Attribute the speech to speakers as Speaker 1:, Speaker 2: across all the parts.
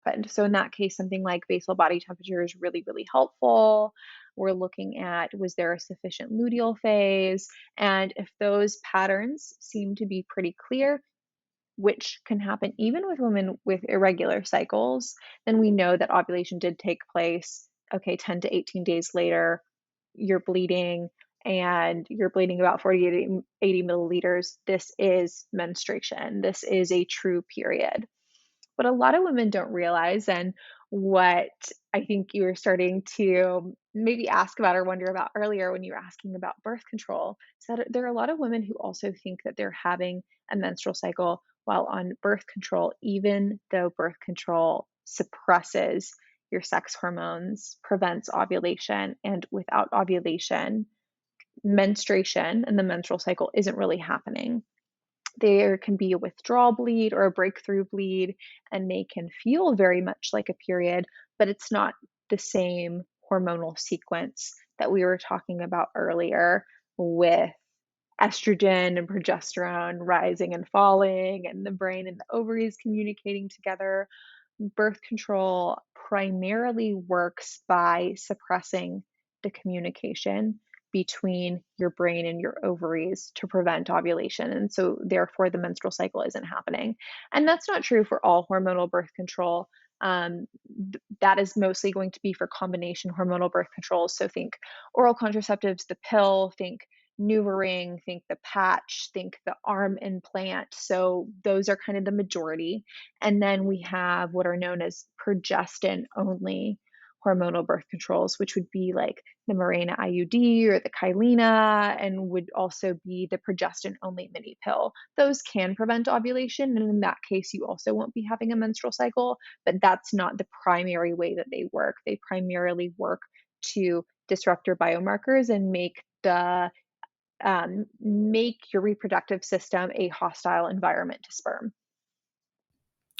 Speaker 1: happened. So in that case, something like basal body temperature is really, really helpful. We're looking at, was there a sufficient luteal phase? And if those patterns seem to be pretty clear, which can happen even with women with irregular cycles, then we know that ovulation did take place. Okay, 10 to 18 days later, you're bleeding and you're bleeding about 40 to 80 milliliters. This is menstruation. This is a true period. But a lot of women don't realize, and what I think you were starting to maybe ask about or wonder about earlier when you were asking about birth control, is that there are a lot of women who also think that they're having a menstrual cycle while on birth control, even though birth control suppresses your sex hormones, prevents ovulation, and without ovulation, menstruation and the menstrual cycle isn't really happening. There can be a withdrawal bleed or a breakthrough bleed, and they can feel very much like a period, but it's not the same hormonal sequence that we were talking about earlier with estrogen and progesterone rising and falling, and the brain and the ovaries communicating together. Birth control primarily works by suppressing the communication between your brain and your ovaries to prevent ovulation. And so, therefore, the menstrual cycle isn't happening. And that's not true for all hormonal birth control. That is mostly going to be for combination hormonal birth controls. So, think oral contraceptives, the pill, think NuvaRing, think the patch, think the arm implant. So, those are kind of the majority. And then we have what are known as progestin only hormonal birth controls, which would be like the Mirena IUD or the Kyleena, and would also be the progestin only mini pill. Those can prevent ovulation. And in that case, you also won't be having a menstrual cycle, but that's not the primary way that they work. They primarily work to disrupt your biomarkers and make your reproductive system a hostile environment to sperm.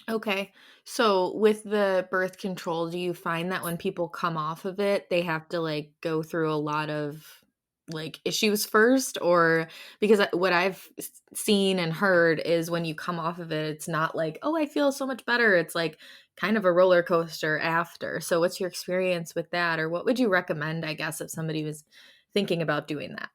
Speaker 2: Okay. So with the birth control, do you find that when people come off of it, they have to like go through a lot of like issues first? Or because what I've seen and heard is when you come off of it, it's not like, oh, I feel so much better. It's like kind of a roller coaster after. So what's your experience with that? Or what would you recommend, I guess, if somebody was thinking about doing that?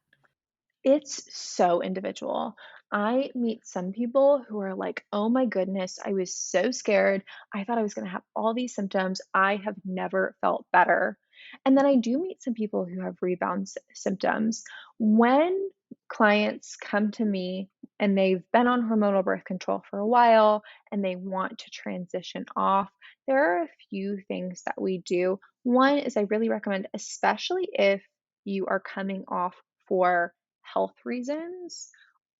Speaker 1: It's so individual. I meet some people who are like, "Oh my goodness, I was so scared. I thought I was gonna have all these symptoms. I have never felt better." And then I do meet some people who have rebound symptoms. When clients come to me and they've been on hormonal birth control for a while and they want to transition off, there are a few things that we do. One is I really recommend, especially if you are coming off for health reasons,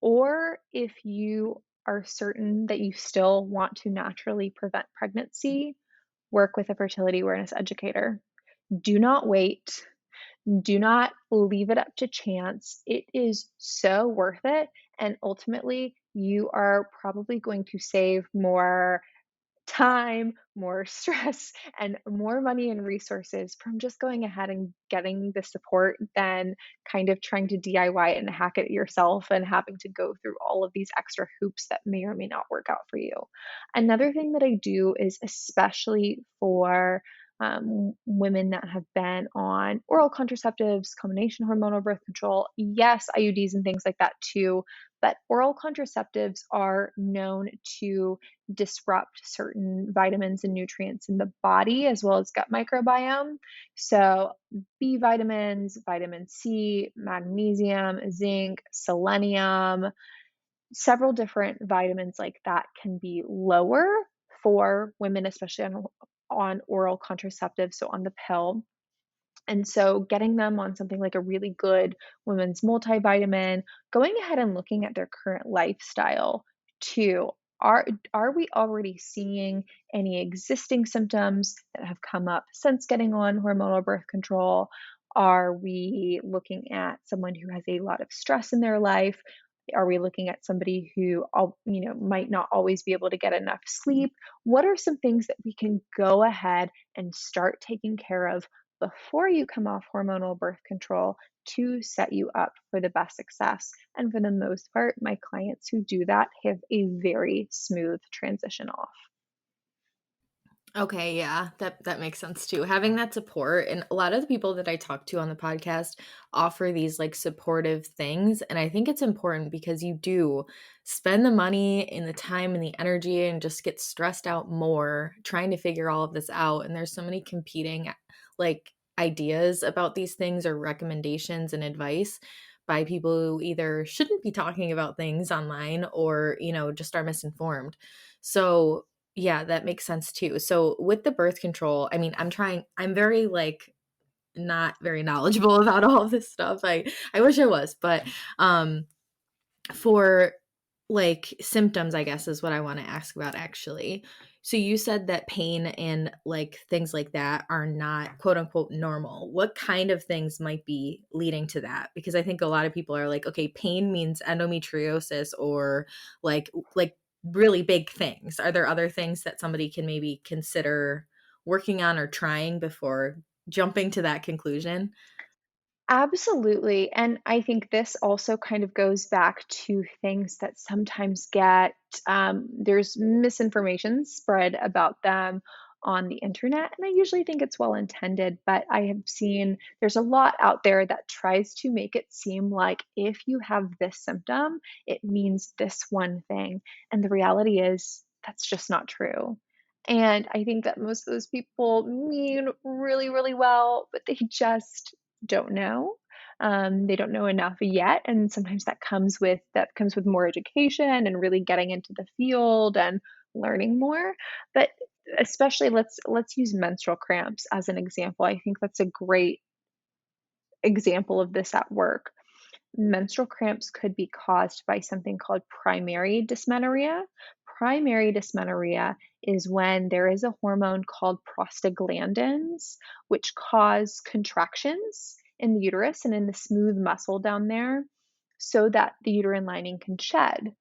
Speaker 1: or if you are certain that you still want to naturally prevent pregnancy, work with a fertility awareness educator. Do not wait. Do not leave it up to chance. It is so worth it. And ultimately, you are probably going to save more time, more stress, and more money and resources from just going ahead and getting the support than kind of trying to DIY it and hack it yourself and having to go through all of these extra hoops that may or may not work out for you. Another thing that I do is, especially for women that have been on oral contraceptives, combination hormonal birth control, yes, IUDs and things like that too, but oral contraceptives are known to disrupt certain vitamins and nutrients in the body as well as gut microbiome. So, B vitamins, vitamin C, magnesium, zinc, selenium, several different vitamins like that can be lower for women, especially on oral contraceptives, so on the pill. And so getting them on something like a really good women's multivitamin, going ahead and looking at their current lifestyle too. Are are we already seeing any existing symptoms that have come up since getting on hormonal birth control? Are we looking at someone who has a lot of stress in their life? Are we looking at somebody who might not always be able to get enough sleep? What are some things that we can go ahead and start taking care of before you come off hormonal birth control to set you up for the best success? And for the most part, my clients who do that have a very smooth transition off.
Speaker 2: Okay, yeah, that makes sense too. Having that support, and a lot of the people that I talk to on the podcast offer these like supportive things, and I think it's important because you do spend the money and the time and the energy and just get stressed out more trying to figure all of this out, and there's so many competing like ideas about these things or recommendations and advice by people who either shouldn't be talking about things online or, just are misinformed. So, yeah, that makes sense too. So with the birth control, I mean, I'm very like not very knowledgeable about all of this stuff. I wish I was, but um for like symptoms, I guess is what I want to ask about actually. So you said that pain and like things like that are not quote unquote normal. What kind of things might be leading to that? Because I think a lot of people are like, okay, pain means endometriosis or like really big things. Are there other things that somebody can maybe consider working on or trying before jumping to that conclusion?
Speaker 1: Absolutely. And I think this also kind of goes back to things that sometimes there's misinformation spread about them on the internet. And I usually think it's well intended, but I have seen there's a lot out there that tries to make it seem like if you have this symptom, it means this one thing. And the reality is that's just not true. And I think that most of those people mean really, really well, but they just don't know. They don't know enough yet, and sometimes that comes with more education and really getting into the field and learning more. But especially let's use menstrual cramps as an example. I think that's a great example of this at work. Menstrual cramps could be caused by something called primary dysmenorrhea. Primary dysmenorrhea is when there is a hormone called prostaglandins, which cause contractions in the uterus and in the smooth muscle down there so that the uterine lining can shed.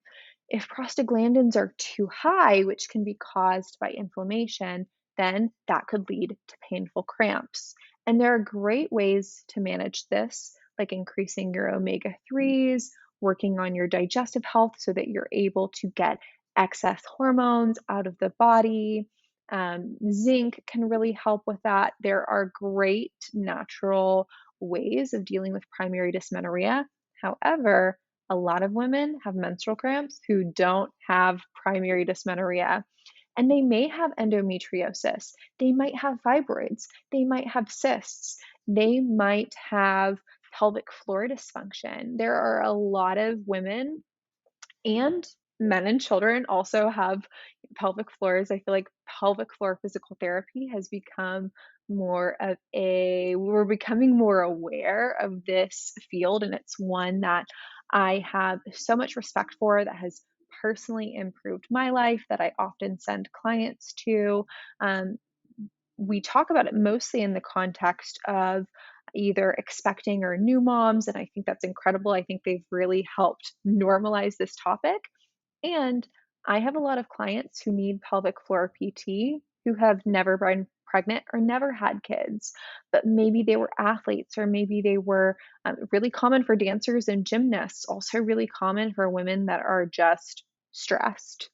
Speaker 1: If prostaglandins are too high, which can be caused by inflammation, then that could lead to painful cramps. And there are great ways to manage this, like increasing your omega 3s, working on your digestive health so that you're able to get excess hormones out of the body. Zinc can really help with that. There are great natural ways of dealing with primary dysmenorrhea. However, a lot of women have menstrual cramps who don't have primary dysmenorrhea, and they may have endometriosis. They might have fibroids. They might have cysts. They might have pelvic floor dysfunction. There are a lot of women and men and children also have pelvic floors. I feel like pelvic floor physical therapy has become we're becoming more aware of this field, and it's one that I have so much respect for that has personally improved my life that I often send clients to. Um, we talk about it mostly in the context of either expecting or new moms, and I think that's incredible. I think they've really helped normalize this topic. And I have a lot of clients who need pelvic floor PT who have never been pregnant or never had kids, but maybe they were athletes or maybe they were really common for dancers and gymnasts, also really common for women that are just stressed.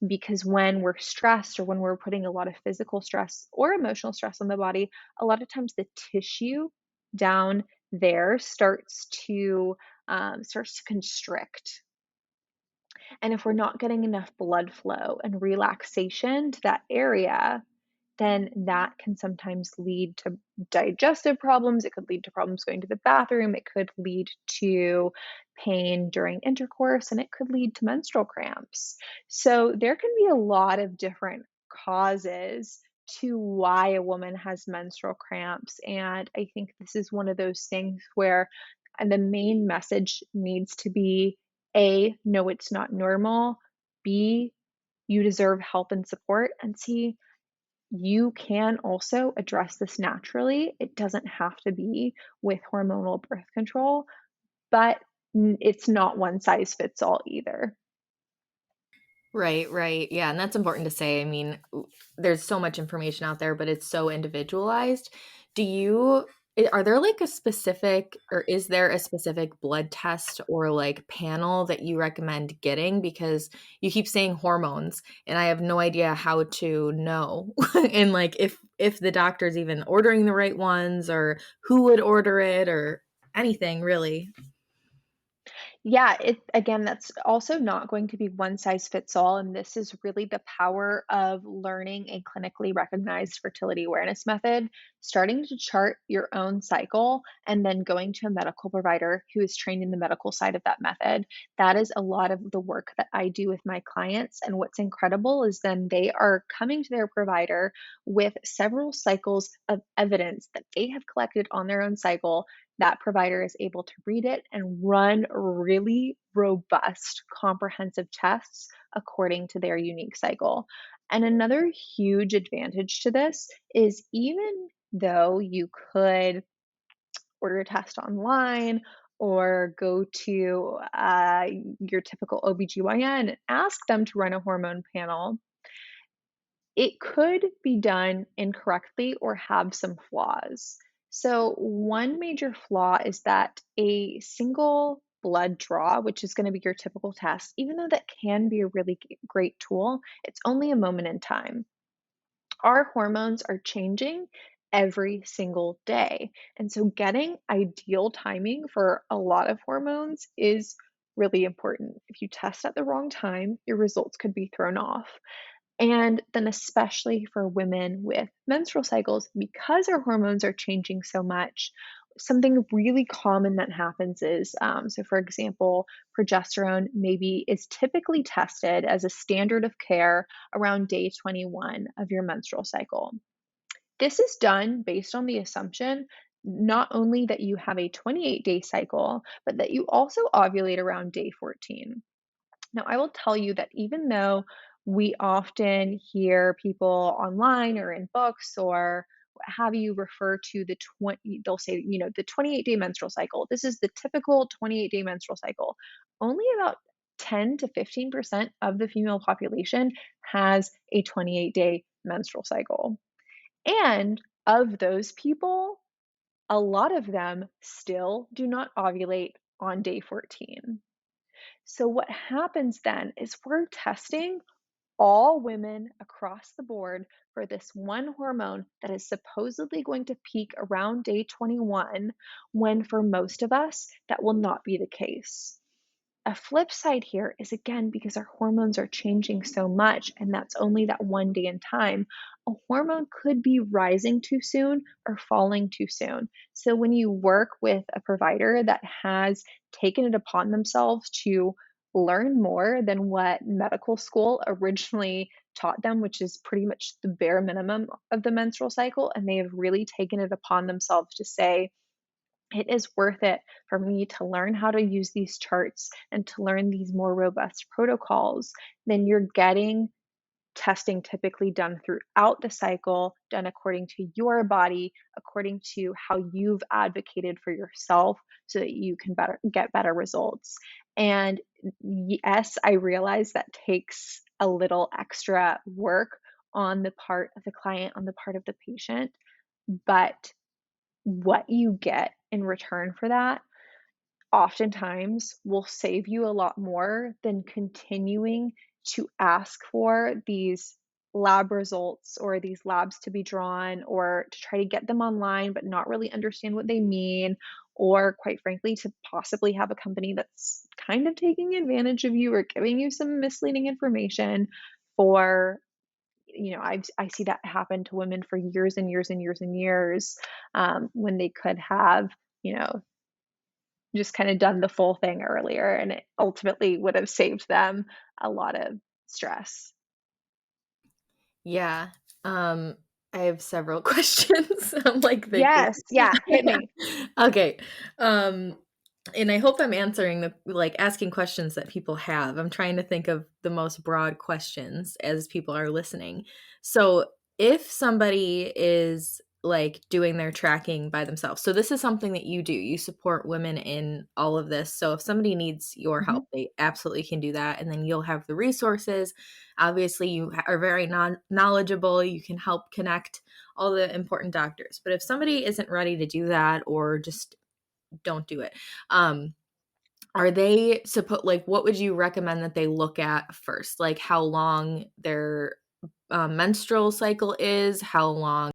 Speaker 1: Because when we're stressed or when we're putting a lot of physical stress or emotional stress on the body, a lot of times the tissue down there starts to constrict, and if we're not getting enough blood flow and relaxation to that area, then that can sometimes lead to digestive problems. It could lead to problems going to the bathroom. It could lead to pain during intercourse, and it could lead to menstrual cramps. So there can be a lot of different causes to why a woman has menstrual cramps. And I think this is one of those things where and the main message needs to be A, no, it's not normal. B, you deserve help and support. And C, you can also address this naturally. It doesn't have to be with hormonal birth control, but it's not one size fits all either.
Speaker 2: Right, right. Yeah, and that's important to say. I mean, there's so much information out there, but it's so individualized. Do you Are there like a specific, or is there a specific blood test or like panel that you recommend getting? Because you keep saying hormones and I have no idea how to know. And like if the doctor's even ordering the right ones or who would order it or anything really.
Speaker 1: Yeah, it again, that's also not going to be one size fits all. And this is really the power of learning a clinically recognized fertility awareness method, starting to chart your own cycle, and then going to a medical provider who is trained in the medical side of that method. That is a lot of the work that I do with my clients. And what's incredible is then they are coming to their provider with several cycles of evidence that they have collected on their own cycle. That provider is able to read it and run really robust, comprehensive tests according to their unique cycle. And another huge advantage to this is even though you could order a test online or go to your typical OBGYN and ask them to run a hormone panel, it could be done incorrectly or have some flaws. So, one major flaw is that a single blood draw, which is going to be your typical test, even though that can be a really great tool, it's only a moment in time. Our hormones are changing every single day. And so, getting ideal timing for a lot of hormones is really important. If you test at the wrong time, your results could be thrown off. And then, especially for women with menstrual cycles, because our hormones are changing so much, something really common that happens is so, for example, progesterone maybe is typically tested as a standard of care around day 21 of your menstrual cycle. This is done based on the assumption not only that you have a 28-day cycle, but that you also ovulate around day 14. Now, I will tell you that even though we often hear people online or in books or what have you refer to they'll say, the 28-day menstrual cycle. This is the typical 28-day menstrual cycle. Only about 10 to 15% of the female population has a 28-day menstrual cycle. And of those people, a lot of them still do not ovulate on day 14. So, what happens then is we're testing all women across the board for this one hormone that is supposedly going to peak around day 21, when for most of us, that will not be the case. A flip side here is again because our hormones are changing so much, and that's only that one day in time. A hormone could be rising too soon or falling too soon. So, when you work with a provider that has taken it upon themselves to learn more than what medical school originally taught them, which is pretty much the bare minimum of the menstrual cycle, and they have really taken it upon themselves to say, it is worth it for me to learn how to use these charts and to learn these more robust protocols, then you're getting testing typically done throughout the cycle, done according to your body, according to how you've advocated for yourself so that you can get better results. And yes, I realize that takes a little extra work on the part of the client, on the part of the patient, but what you get in return for that oftentimes will save you a lot more than continuing to ask for these lab results or these labs to be drawn or to try to get them online but not really understand what they mean, or quite frankly to possibly have a company that's kind of taking advantage of you or giving you some misleading information for, I see that happen to women for years and years and years and years, when they could have, you know, just kind of done the full thing earlier, and it ultimately would have saved them a lot of stress.
Speaker 2: Yeah. Um, I have several questions. I'm like thinking.
Speaker 1: Yes, yeah, hit me.
Speaker 2: Okay. Um, and I hope I'm answering like asking questions that people have. I'm trying to think of the most broad questions as people are listening. So, if somebody is like doing their tracking by themselves. So this is something that you do. You support women in all of this. So if somebody needs your
Speaker 1: Mhm.
Speaker 2: help, they absolutely can do that. And then you'll have the resources. Obviously, you are very knowledgeable. You can help connect all the important doctors. But if somebody isn't ready to do that or just don't do it, are they supposed like what would you recommend that they look at first? Like how long their menstrual cycle is, how long